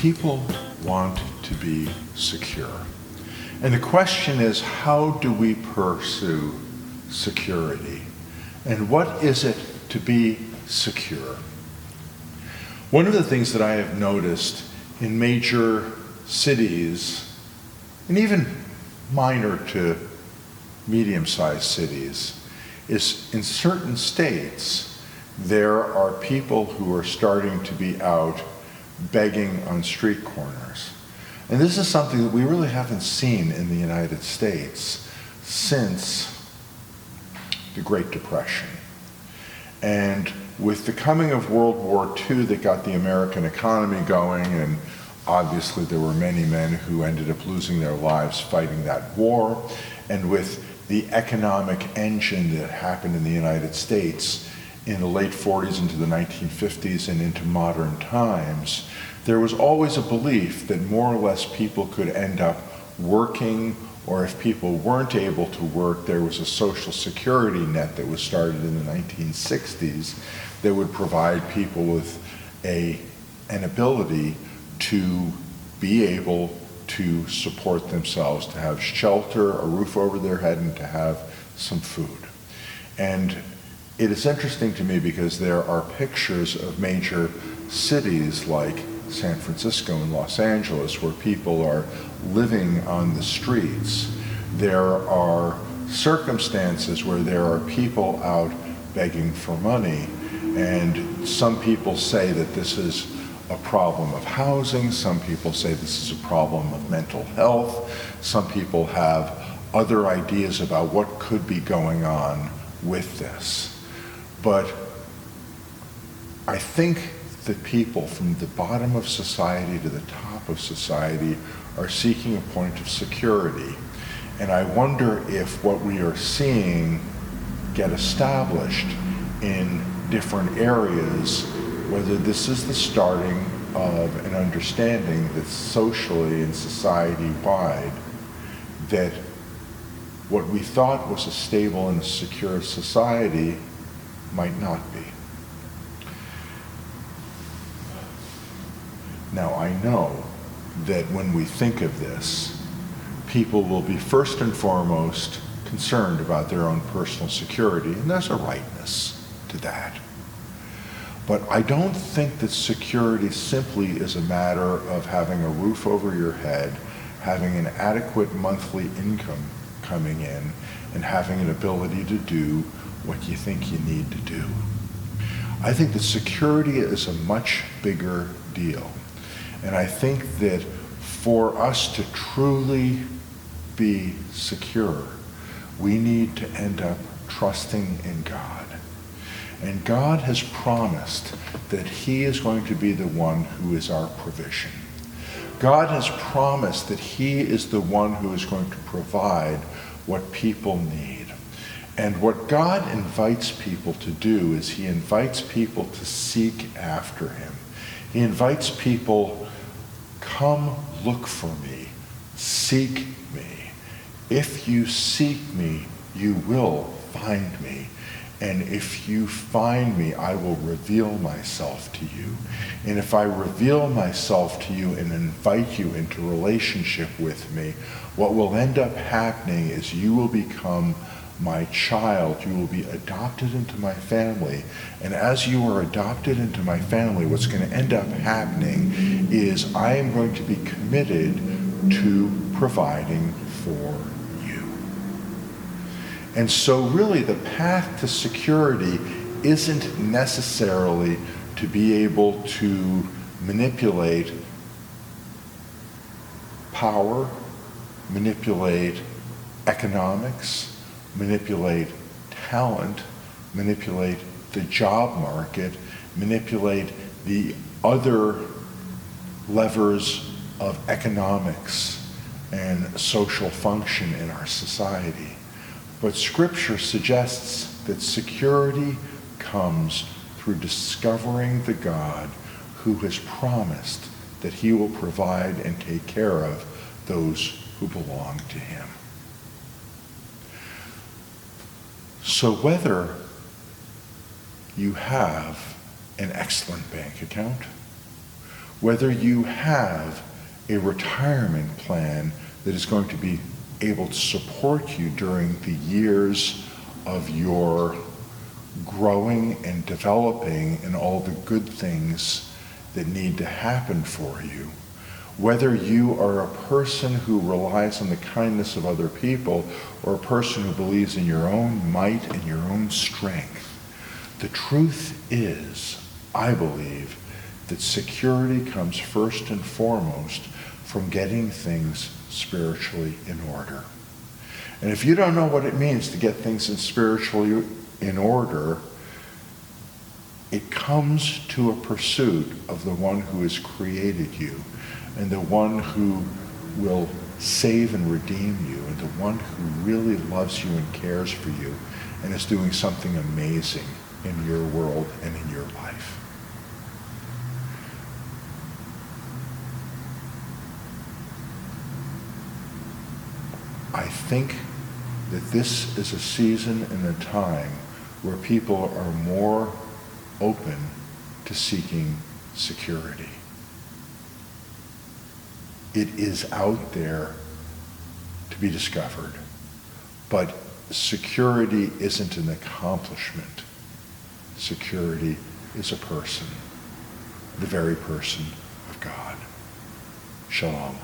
People want to be secure. And the question is, how do we pursue security? And what is it to be secure? One of the things that I have noticed in major cities, and even minor to medium-sized cities, is in certain states, there are people who are starting to be out begging on street corners. And this is something that we really haven't seen in the United States since the Great Depression. And with the coming of World War II that got the American economy going, and obviously there were many men who ended up losing their lives fighting that war, and with the economic engine that happened in the United States in the late 40s into the 1950s and into modern times, there was always a belief that more or less people could end up working, or if people weren't able to work, there was a social security net that was started in the 1960s that would provide people with an ability to be able to support themselves, to have shelter, a roof over their head, and to have some food. And it is interesting to me because there are pictures of major cities like San Francisco and Los Angeles where people are living on the streets. There are circumstances where there are people out begging for money, and some people say that this is a problem of housing, some people say this is a problem of mental health, some people have other ideas about what could be going on with this. But I think that people from the bottom of society to the top of society are seeking a point of security. And I wonder if what we are seeing get established in different areas, whether this is the starting of an understanding that socially and society-wide, that what we thought was a stable and a secure society might not be. Now, I know that when we think of this, people will be first and foremost concerned about their own personal security, and there's a rightness to that. But I don't think that security simply is a matter of having a roof over your head, having an adequate monthly income coming in, and having an ability to do what you think you need to do. I think that security is a much bigger deal. And I think that for us to truly be secure, we need to end up trusting in God. And God has promised that He is going to be the one who is our provision. God has promised that He is the one who is going to provide what people need. And what God invites people to do is He invites people to seek after Him. He invites people, come look for me, seek me. If you seek me, you will find me. And if you find me, I will reveal myself to you. And if I reveal myself to you and invite you into relationship with me, what will end up happening is you will become my child. You will be adopted into my family. And as you are adopted into my family, what's going to end up happening is I am going to be committed to providing for you. And so really the path to security isn't necessarily to be able to manipulate power, manipulate economics, manipulate talent, manipulate the job market, manipulate the other levers of economics and social function in our society. But Scripture suggests that security comes through discovering the God who has promised that He will provide and take care of those who belong to Him. So whether you have an excellent bank account, whether you have a retirement plan that is going to be able to support you during the years of your growing and developing and all the good things that need to happen for you, whether you are a person who relies on the kindness of other people or a person who believes in your own might and your own strength. The truth is, I believe, that security comes first and foremost from getting things spiritually in order. And if you don't know what it means to get things spiritually in order, it comes to a pursuit of the one who has created you and the one who will save and redeem you and the one who really loves you and cares for you and is doing something amazing in your world and in your life. I think that this is a season and a time where people are more open to seeking security. It is out there to be discovered, but security isn't an accomplishment. Security is a person, the very person of God. Shalom.